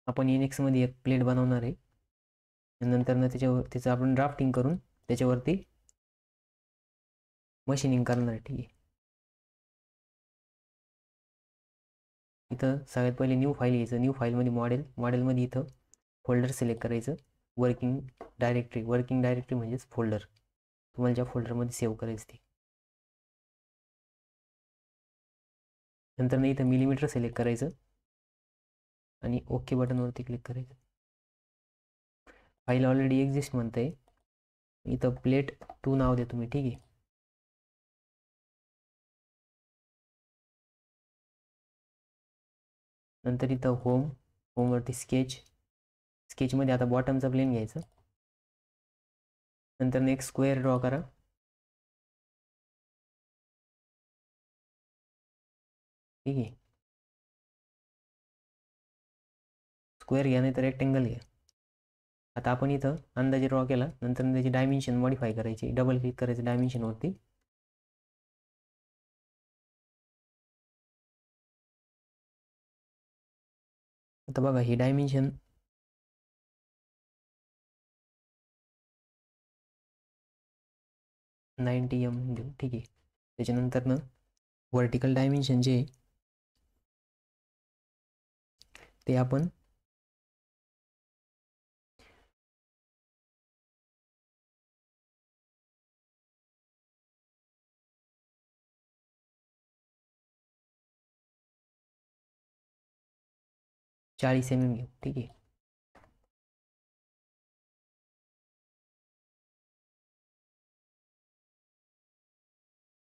आपण NX मध्ये एक प्लेट बनवणार आहे, नंतर त्याचं आपण ड्राफ्टिंग करून त्याच्यावरती मशीनिंग करणार आहे. ठीक आहे, इथं सगळ्यात पहिले न्यू फाईल घ्यायचं. न्यू फाईलमध्ये मॉडेलमध्ये इथं फोल्डर सिलेक्ट करायचं. वर्किंग डायरेक्टरी म्हणजेच फोल्डर, तुम्हाला ज्या फोल्डरमध्ये सेव्ह करायचं ते. नंतर इथं मिलीमीटर सिलेक्ट करायचं आणि ओके बटनवरती क्लिक करायचं. फाईल ऑलरेडी एक्झिस्ट म्हणतंय, इथं प्लेट 2 नाव देतो मी. ठीक आहे, नंतर इथं होमवरती स्केचमध्ये आता बॉटमचा प्लेन घ्यायचं. नंतर एक स्क्वेअर ड्रॉ करा. ठीक आहे, स्क्वेअर घ्या नाही तर रेक्टेंगल घ्या. आता आपण इथं अंदाजे ड्रॉ केला, नंतर त्याची डायमेन्शन मॉडिफाय करायची. डबल क्लिक करायचं डायमेन्शनवरती. आता बघा ही डायमेन्शन 90 mm देऊ. ठीक आहे, त्याच्यानंतर व्हर्टिकल डायमेन्शन जे ते आपण 40 mm घेऊ. ठीक आहे,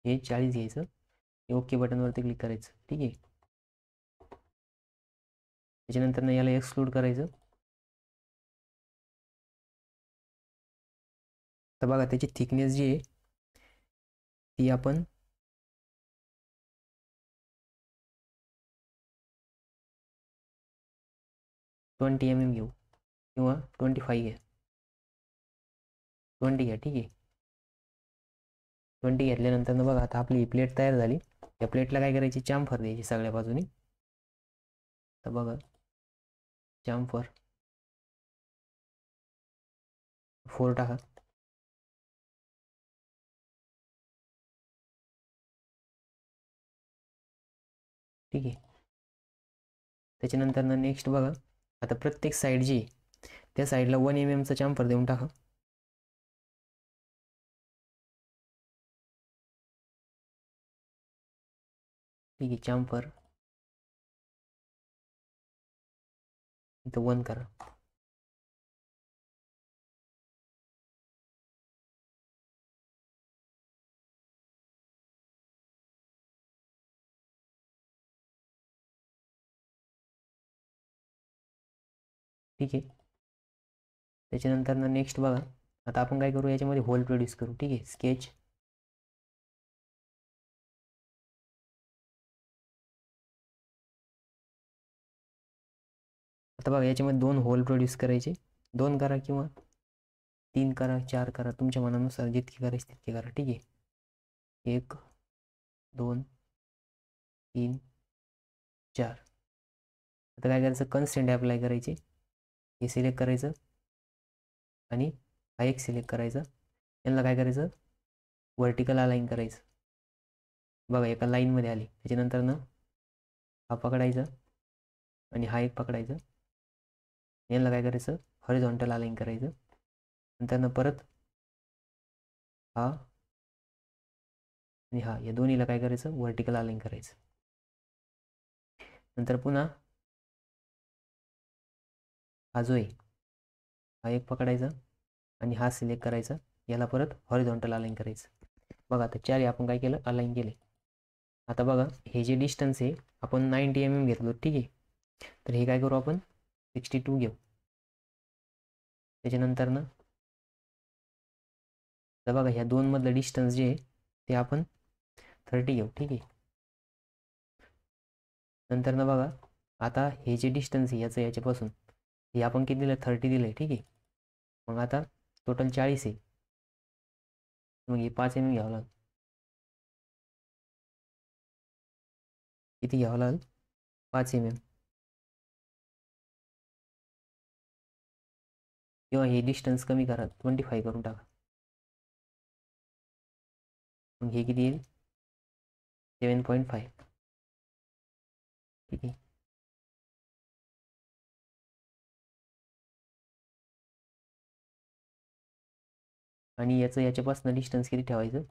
हे 40 घ्यायचं. ओके बटनवरती क्लिक करायचं. ठीक आहे, त्याच्यानंतर याला एक्सक्लूड करायचं. तर बघा त्याची थिकनेस जी आहे ती आपण 20 mm घेऊ किंवा 25 घ्या. 20 घ्या. ठीक आहे, 20 घेतल्यानंतर बघा आता आपली प्लेट तयार झाली. या प्लेटला काय करायची, चांफर द्यायची सगळ्या बाजूनी. तर बघा चांफर 4 टाका. ठीक आहे, त्याच्यानंतर नेक्स्ट बघा आता प्रत्येक साईड जी त्या साईडला 1 mm चा चांफर देऊन टाका. ठीक आहे, चांफर इथं 1 करा. ठीक आहे, त्याच्यानंतर नेक्स्ट बघा आता आपण काय करू, याच्यामध्ये होल प्रोड्यूस करू. ठीक आहे, स्केच आता बघा याच्यामध्ये 2 होल प्रोड्यूस करायचे. 2 करा किंवा 3 करा, 4 करा, तुमच्या मनानुसार जितके करायचे तितके करा. ठीक आहे, 1 2 3 4. आता काय करायचं, कन्स्टेंट अप्लाय करायचे. हे सिलेक्ट करायचं आणि हा एक सिलेक्ट करायचा. यांना काय करायचं, व्हर्टिकल अलाइन करायचं. बघा एका लाईनमध्ये आली. त्याच्यानंतर हा पकडायचा आणि हा एक पकडायचा. यांना काय करायचं, हॉरिझॉन्टल अलाइन करायचं. नंतर परत हा आणि हा, या दोन्हीला काय करायचं, व्हर्टिकल अलाइन करायचं. नंतर पुन्हा हा जो आहे हा एक पकडायचा आणि हा सिलेक्ट करायचा. याला परत हॉरिझॉन्टल अलाइन करायचं. बघा आता 4 आपण काय केलं, अलाइन केले. आता बघा हे जे डिस्टन्स आहे आपण 90 mm घेतलो. ठीक आहे, तर हे काय करू आपण 62 घेऊ. त्याच्यानंतर तर बघा ह्या 2 मधलं डिस्टन्स जे आहे ते आपण 30 घेऊ. ठीक आहे, नंतर बघा आता हे जे डिस्टन्स आहे याच्यापासून हे आपण किती दिलं, 30 दिलंय. ठीक आहे, मग आता टोटल 40 आहे. मग हे 5 mm घ्यावं लागेल. किती घ्यावं लागेल, 5 mm. किंवा हे डिस्टन्स कमी करा, 25 करून टाका. मग हे किती येईल? 7.5. ठीक आहे. आणि याचं याच्यापासून डिस्टन्स किती ठेवायचं?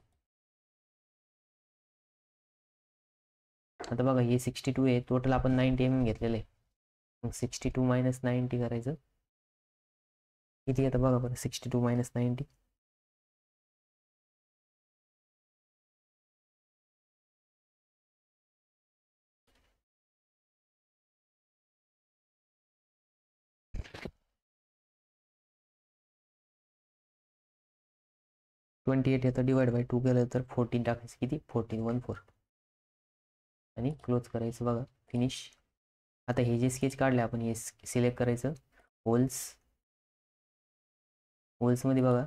आता बघा हे 62 आहे, टोटल आपण 90 mm घेतलेलं आहे. मग 62 - 90 करायचं. किती येतं बघा बरं, 62 - 90. 28 येतं, डिवाइड बाय 2 केलं तर 14 टाकायचं. किती? 14. आणि क्लोज करायचं. बघा फिनिश. आता हे जे स्केच काढले आपण हे सिलेक्ट करायचं. होल्समध्ये बघा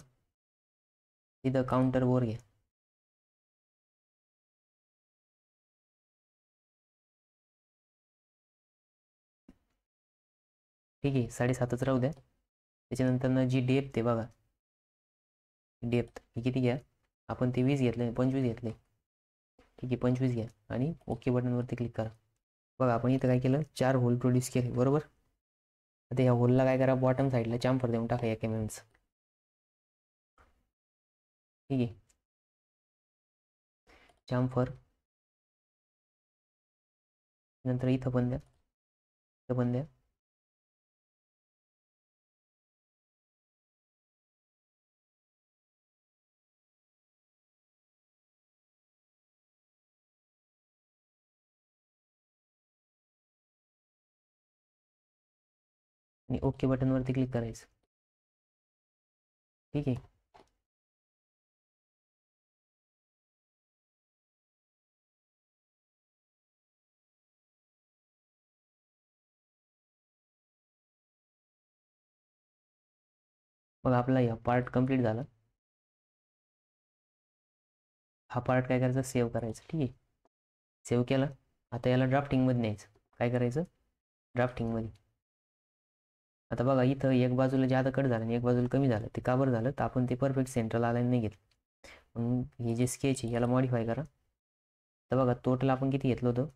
तिथं काउंटर वर घ्या. ठीक आहे, 7.5च राहू द्या. त्याच्यानंतर जी डेप्थ आहे बघा, डेप्थ ही किती घ्या? आपण ते 20 घेतले, 25 घेतले. ठीक आहे, 25 घ्या आणि ओके बटनवरती क्लिक करा. बघा आपण इथं काय केलं, 4 होल प्रोड्यूस केले बरोबर. आता ह्या होलला काय करा, बॉटम साईडला चांफर देऊन टाका 1 mmचं. ठीक आहे, चांफर. नंतर इथं पण द्या, इथं पण द्या. आणि ओके बटनवरती क्लिक करायचं. ठीक आहे. मग आपला हा पार्ट कंप्लीट झाला. हा पार्ट काय करायचा, सेव्ह करायचा. ठीक आहे, सेव्ह केला. आता याला ड्राफ्टिंगमध्ये न्यायचं. काय करायचं? ड्राफ्टिंगमध्ये. आता बघा इथं एक बाजूला जादा कट झालं आणि एक बाजूला कमी झालं. ते का बरं झालं? तर आपण ते परफेक्ट सेंट्रल अलाईन नाही घेतलं. मग हे जे स्केच आहे याला मॉडिफाय करा. तर बघा टोटल आपण किती घेतलं होतं?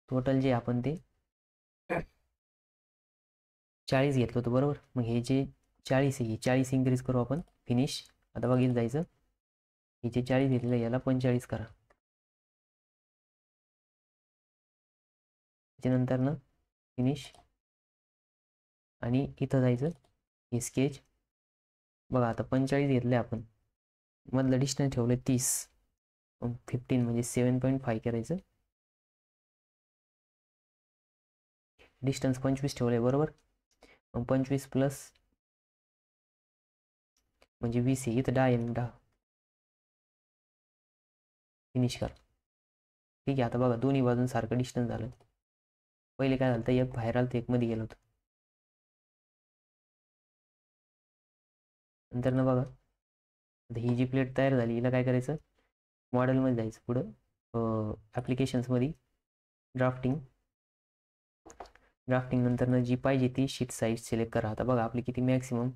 टोटल जे आपण ते 40 घेतलं होतं बरोबर. मग हे जे 40 आहे, हे 40 इन्क्रीज करू आपण. फिनिश. आता बघितलं जायचं, हे जे 40 घेतलेलं याला 45 करा. त्याच्यानंतर ना फिनिश. आणि इथं जायचं, हे स्केच. बघा आता 45 घेतले आपण, मधलं डिस्टन्स ठेवलं 30. 15 म्हणजे 7.5 करायचं. डिस्टन्स 25 ठेवलंय बरोबर. मग 25 प्लस म्हणजे 20 आहे. इथं 10 आहे, 10. फिनिश करा. ठीक आहे. आता बघा दोन्ही बाजून सारखं डिस्टन्स झालं. पहिले काय झालं, एक बाहेर आलं तर एक मध्ये गेलं होतं. नंतर ना बघा आता ही जी प्लेट तयार झाली हिला काय करायचं, मॉडेलमध्ये जायचं. पुढं ॲप्लिकेशन्समध्ये ड्राफ्टिंग नंतर ना जी पाहिजे ती शीट साईज सिलेक्ट करा. आता बघा आपली किती मॅक्सिमम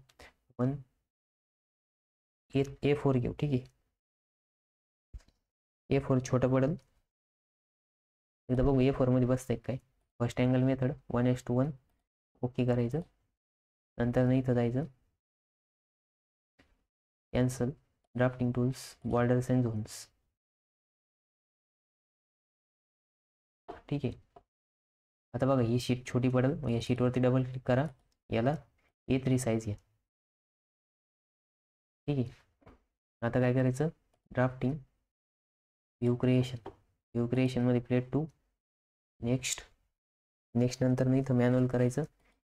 आपण A4 घेऊ. ठीक आहे, A4 छोटं पडेल. एकदा बघू A4 मध्ये बसतंय काय. फर्स्ट अँगल मेथड 1:1 ओके करायचं. नंतर ना इथं जायचं, cancel, drafting tools, borders and zones. ठीक आहे. आता बघा ही शीट छोटी पडेल, मग या शीटवरती डबल क्लिक करा. याला A3 साईज घ्या. ठीक आहे. आता काय करायचं, ड्राफ्टिंग, व्ह्यू क्रिएशनमध्ये प्लेट 2. नेक्स्ट नंतर नाही इथं मॅन्युअल करायचं.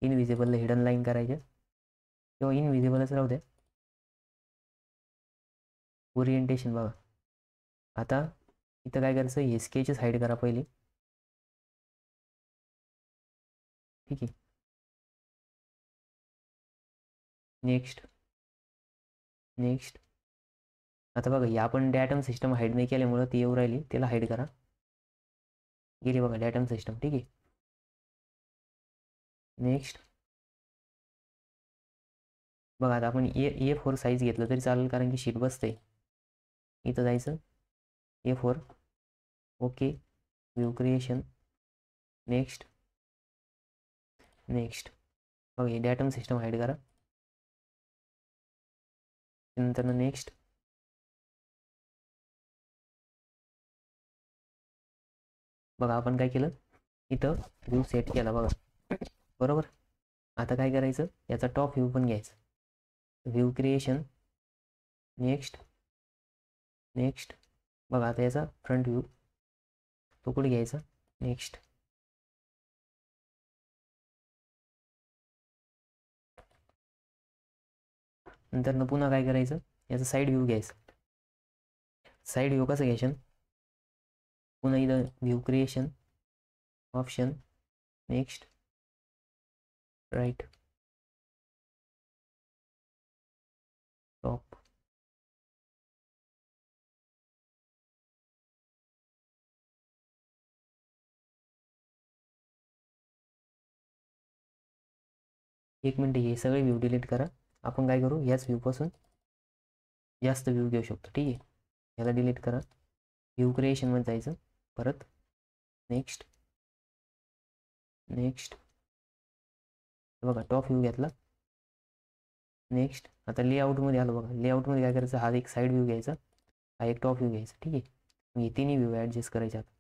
इनविजिबल हिडन लाईन करायच्या किंवा इनविजिबलच राहू द्या. ओरिएंटेशन बघा. आता इथं काय करायचं, हे स्केचेस हाईड करा पहिले. ठीक आहे. नेक्स्ट आता बघा हे आपण डॅटम सिस्टम हाईड नाही केल्यामुळं ती येऊ राहिली, त्याला हाईड करा. गेली बघा डॅटम सिस्टम. ठीक आहे. नेक्स्ट बघा आता आपण A4 साईज घेतलं तरी चालेल कारण की शीट बसते. इथं जायचं A4. Okay. View creation. Next बघा हे डॅटम सिस्टम हाईड करा. नंतर नेक्स्ट बघा आपण काय केलं इथं व्ह्यू सेट केला बघा. बरोबर. आता काय करायचं याचा टॉप व्ह्यू पण घ्यायचा. View creation. नेक्स्ट बघा आता याचा फ्रंट व्ह्यू तो कुठे घ्यायचा. नेक्स्ट नंतर पुन्हा काय करायचं याचा साईड व्ह्यू घ्यायचा. साईड व्ह्यू कसं घ्यायचं पुन्हा इथं view creation option. Next right top. एक मिनिट हे सगळे व्ह्यू डिलीट करा. आपण काय करू याच व्ह्यूपासून जास्त व्ह्यू घेऊ शकतो. ठीक आहे. याला डिलीट करा. व्ह्यू क्रिएशनमध्ये जायचं परत. नेक्स्ट बघा टॉप व्ह्यू घेतला. नेक्स्ट आता लेआउटमध्ये आलो बघा. लेआउटमध्ये काय करायचं हा एक साईड व्ह्यू घ्यायचा हा एक टॉप व्ह्यू घ्यायचा. ठीक आहे. मग हे तिन्ही व्ह्यू ॲडजस्ट करायचे. आता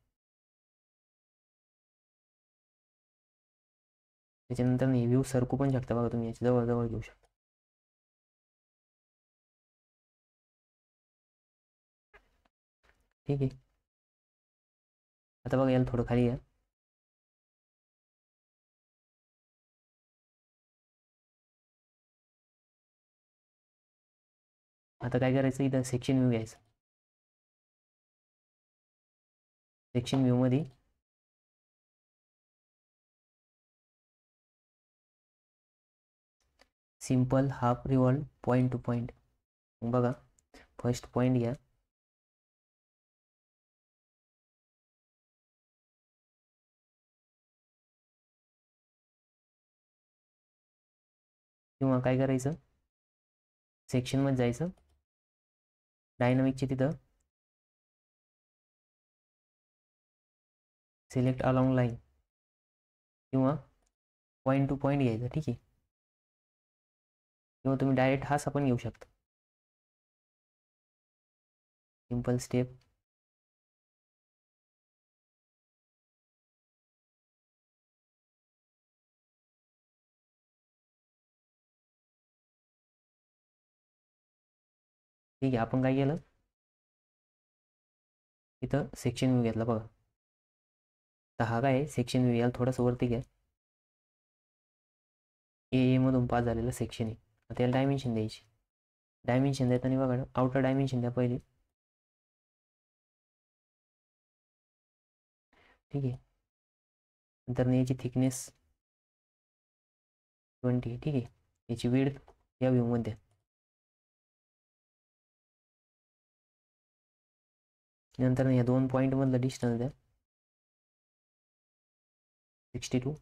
त्याच्यानंतर व्ह्यू सरकू पण शकता बघा तुम्ही याच्या जवळ घेऊ शकता. ठीक आहे. आता बघा याला थोडं खाली या. आता काय करायचं इथं सेक्शन व्ह्यू घ्यायचं. सेक्शन व्ह्यूमध्ये simple half revolve point to point. बघा फर्स्ट पॉईंट घ्या. किंवा काय करायचं सेक्शनमध्ये जायचं डायनामिकचे तिथं सिलेक्ट अलॉंग लाईन किंवा पॉईंट टू पॉईंट घ्यायचं. ठीक आहे. किंवा तुम्ही डायरेक्ट हाच आपण घेऊ शकता. Simple step. ठीक आहे. आपण काय केलं इथं सेक्शन व्ह्यू घेतला बघा. तर हा काय सेक्शन व्ह्यू याला थोडंसं वरती घ्या. ए मधून पास झालेलं सेक्शन आहे. आता याला डायमेन्शन द्यायची. डायमेन्शन देताना बघा आउटर डायमेन्शन द्या पहिले. ठीक आहे. नंतर याची थिकनेस 20. ठीक आहे. याची विड्थ या व्ह्यूमध्ये नंतर या दोन पॉईंट मधलं डिस्टन्स द्या 62.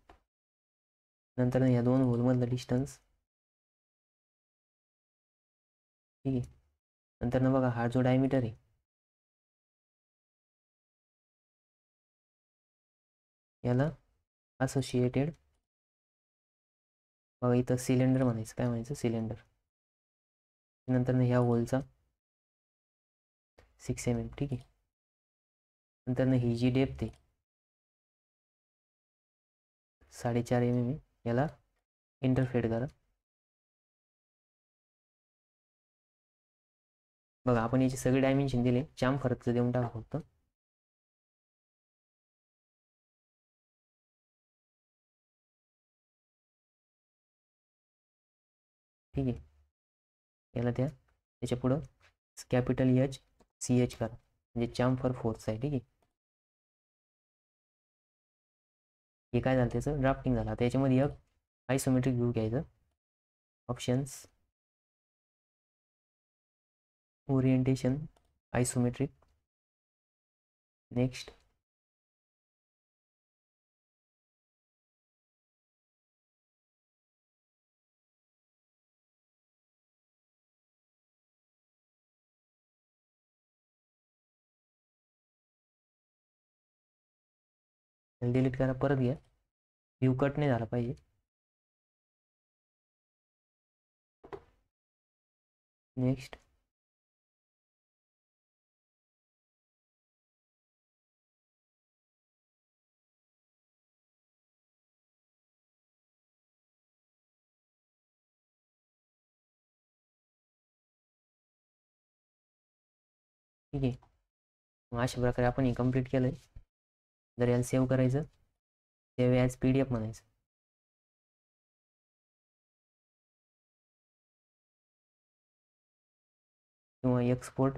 नंतर या दोन होलमधलं डिस्टन्स. ठीक आहे. नंतर बघा हा जो डायमीटर आहे याला असोसिएटेड बघा इथं सिलेंडर म्हणायचं. काय म्हणायचं सिलेंडर. नंतर ह्या होलचा 6 mm. ठीक आहे. नंतर ही जी डेप्थ आहे 4.5 mm याला इंटरफेड करा. बघा आपण याचे सगळे डायमेन्शन दिले. फरकचं देऊन टाका फक्त. ठीक आहे. याला त्या त्याच्या पुढं कॅपिटल HCH करा म्हणजे चाम्फर फोर्स आहे. ठीक आहे. हे काय झालं त्याचं ड्राफ्टिंग झालं. त्याच्यामध्ये एक आयसोमेट्रिक व्ह्यू घ्यायचं. Options orientation isometric. Next delete करा, परत घ्या. व्ह्यू कट नाही झाला पाहिजे. नेक्स्ट. ठीक आहे. मग अशा प्रकारे आपण हे कम्प्लीट केलं आहे. जर याला सेव्ह करायचं, सेव्ह ॲज PDF म्हणायचं. किंवा एक्सपोर्ट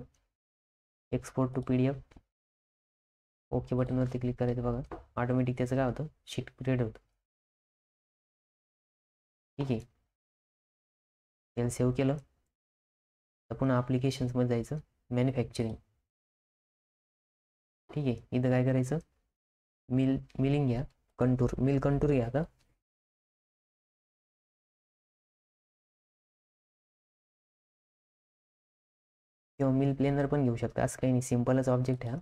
टू PDF. ओके बटनवरती क्लिक करायचं. बघा ऑटोमॅटिक त्याचं काय होतं, शीट क्रिएट होतं. ठीक आहे. याला सेव्ह केलं तर पुन्हा ॲप्लिकेशन्समध्ये जायचं, मॅन्युफॅक्चरिंग. ठीक आहे. इथं काय करायचं, मिलिंग घ्या, मिल कंटूर घ्या आता. किंवा मिल प्लेनर पण घेऊ शकता, असं काही नाही, सिम्पलच ऑब्जेक्ट आहे हा.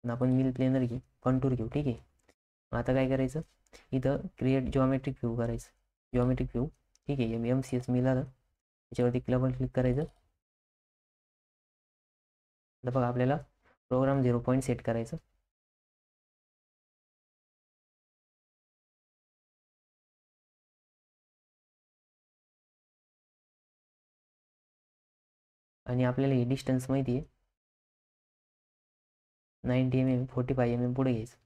आपण मिल प्लेनर घेऊ, कंटूर घेऊ. ठीक आहे. आता काय करायचं, इथं क्रिएट जॉमेट्रिक व्ह्यू करायचं. Geometric view. ठीक आहे. MCS मिल आलं, त्याच्यावरती डबल क्लिक करायचं. तर बघा आपल्याला प्रोग्राम 0 पॉईंट सेट करायचं. आणि आपल्याला ही डिस्टन्स माहिती आहे, 90 mm, 45 mm पुढे घ्यायचं.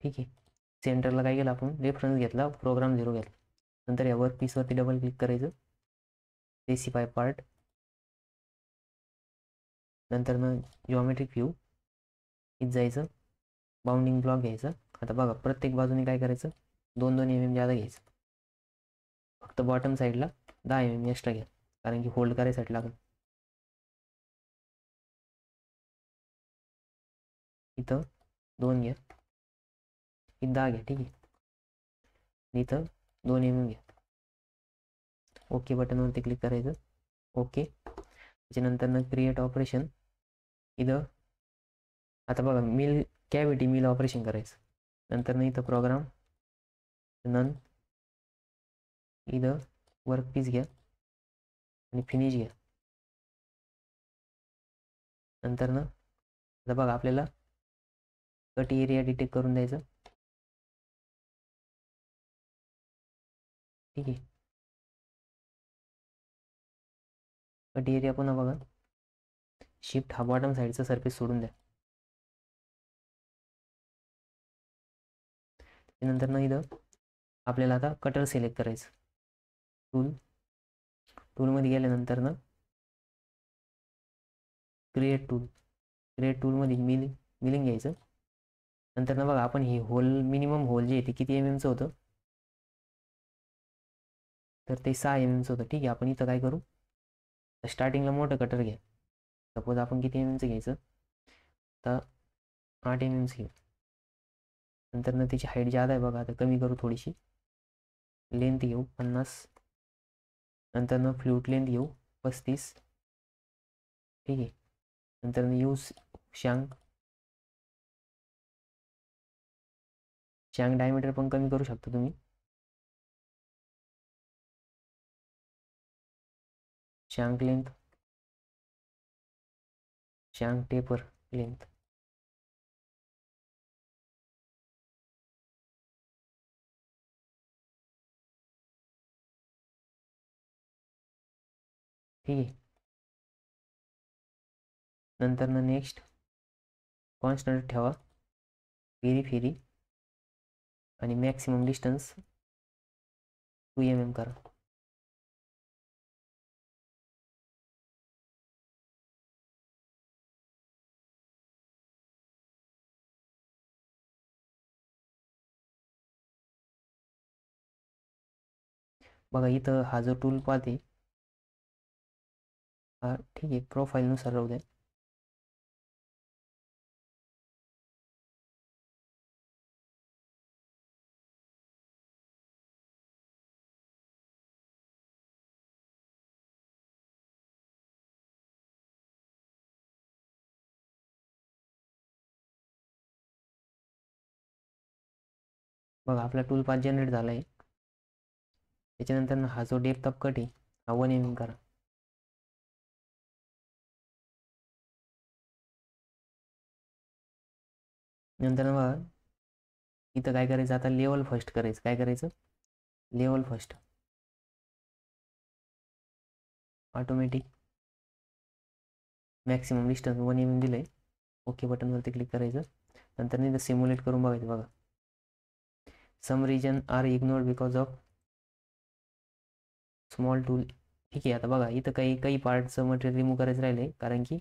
ठीक आहे. सेंटरला काय केलं आपण, रेफरन्स घेतला, प्रोग्राम 0 घेतला. नंतर या वर्क पीसवरती डबल क्लिक करायचं, स्पेसिफाय पार्ट. नंतर मग जॉमेट्रिक व्ह्यू इथं जायचं, बाउंडिंग ब्लॉक घ्यायचा. आता बघा प्रत्येक बाजूने काय करायचं, 2-2 mm जादा घ्यायचं. फक्त बॉटम साईडला 10 mm एक्स्ट्रा घ्या, कारण की होल्ड करायसाठी लागेल. इथं 2 घ्या, इथं 10 घ्या. ठीक आहे. इथं 2 mm घ्या. ओके बटनवरती क्लिक करायचं. ओके. त्याच्यानंतर ना क्रिएट ऑपरेशन. इथं आता बघा कॅव्हिटी मिल ऑपरेशन करायचं. नंतर ना इथं प्रोग्राम नन, इथं वर्क पीस घ्या आणि फिनिश घ्या. नंतर ना आता बघा आपल्याला कट एरिया डिटेक्ट करून द्यायचं. ठीक आहे. कट एरिया पुन्हा बघा, शिफ्ट हा बॉटम साईडचा सरफेस सोडून द्या. त्यानंतर ना इथं आपल्याला आता कटर सिलेक्ट करायचं. टूलमध्ये गेल्यानंतर ना क्रिएट टूलमध्ये मिलिंग घ्यायचं. नंतर ना बघा आपण ही मिनिमम होल जे आहे ते किती MM चं होतं, तर ते 6 MM चं होतं. ठीक आहे. आपण इथं काय करू, स्टार्टिंगला मोठं कटर घ्या. सपोज आपण किती MM चं घ्यायचं, आता 8 MM चं घेऊ. नंतर ना त्याची हाईट जादा आहे बघा, आता कमी करू थोडीशी. लेंथ घेऊ 50. नंतर ना फ्लूट लेंथ घेऊ 35. ठीक आहे. नंतर ना यूज शँक डायमीटर पण कमी करू शकता तुम्ही. शँक लेंथ, शँक टेपर लेंथ. ठीक आहे. नंतर ना नेक्स्ट कॉन्स्टंट ठेवा, फेरी आणि मॅक्सिमम डिस्टन्स 2 mm करा. बघा इथं हा जो टूल पाहते हा, ठीक आहे, प्रोफाईलनुसार राहू द्या. बघा आपला टूल पाथ जनरेट झाला आहे. त्याच्यानंतर हा जो डेप्थ ऑफ कट आहे हा 1 mm करा. नंतर बघा इथं काय करायचं, आता लेवल फर्स्ट करायचं. काय करायचं, level first, automatic maximum distance 1 mm दिलंय. ओके बटनवरती क्लिक करायचं. नंतर इथं सिम्युलेट करून बघायचं. बघा some region are ignored because of small tool. ठीक आहे. आता बघा इथं काही काही पार्टचं मटेरियल रिमूव्ह करायचं राहिलं कारण की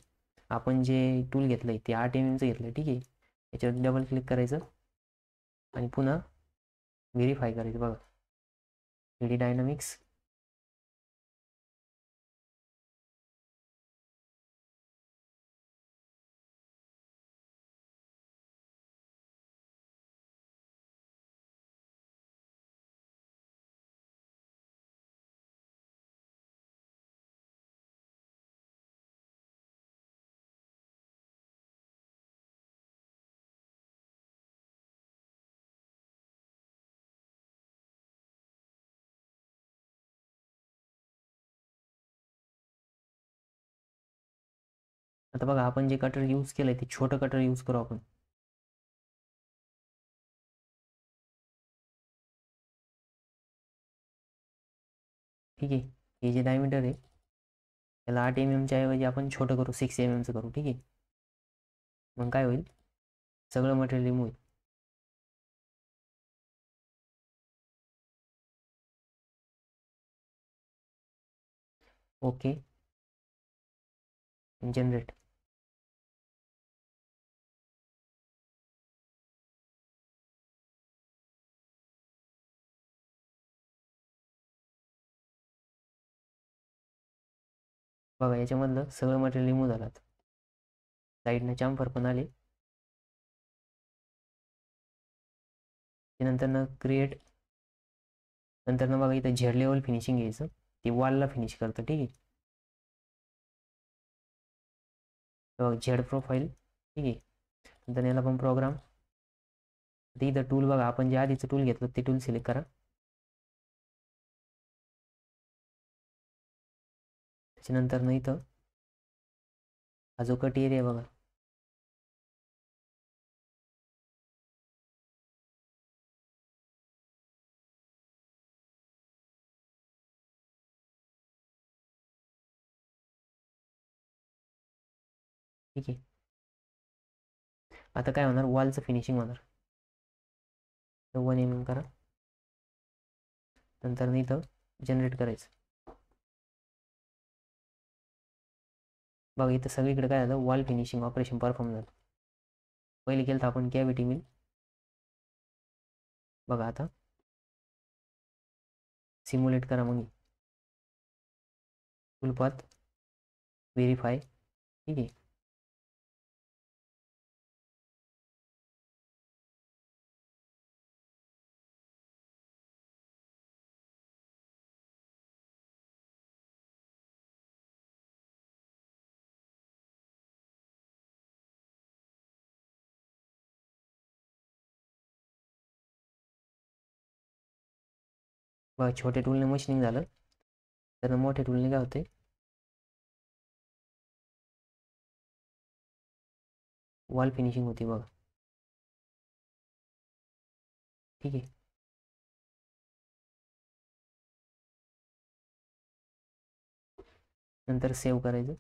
आपण जे टूल घेतलं आहे ते 8 mm घेतलं. ठीक आहे. याच्यावर डबल क्लिक करायचं आणि पुन्हा व्हेरीफाय करायचं. बघा 3D डायनामिक्स, आता बघा आपण जे कटर यूज केलंय ते छोटं कटर यूज करू आपण. ठीक आहे. हे जे डायमीटर आहे त्याला 8 mm च्या ऐवजी आपण छोटं करू, 6 mm चं करू. ठीक आहे. मग काय होईल, सगळं मटेरियल रिमूव्ह होईल. Okay generate. बघा याच्यामधलं सगळं मटेरियल रिमूव्ह झालं. साईडनं चांफर पण आले. त्यानंतर क्रिएट, नंतर बघा इथं झेड लेवल फिनिशिंग घ्यायचं, ते वॉलला फिनिश करतं. ठीक आहे. Z profile. ठीक आहे. नंतर याला पण प्रोग्राम. इथं टूल बघा आपण जे आधीचं टूल घेतलं ते टूल सिलेक्ट करा. त्याच्यानंतर इथं हा जो कट एरिया बघा, ठीक आहे. आता काय होणार, वॉलचं फिनिशिंग होणार. 1 mm करा. नंतर इथं जनरेट करायचं. बघा इथं सगळीकडे काय झालं, वॉल फिनिशिंग ऑपरेशन परफॉर्म झालं. पहिले केलं तर आपण कॅव्हिटी मिल. बघा आता सिम्युलेट करा मग टूल पाथ व्हेरीफाय. ठीक आहे. बघा छोट्या टूलने मशीनिंग झालं, तर मोठ्या टूलने काय होते, वॉल फिनिशिंग होती. बघा ठीक आहे. नंतर सेव्ह करायचं.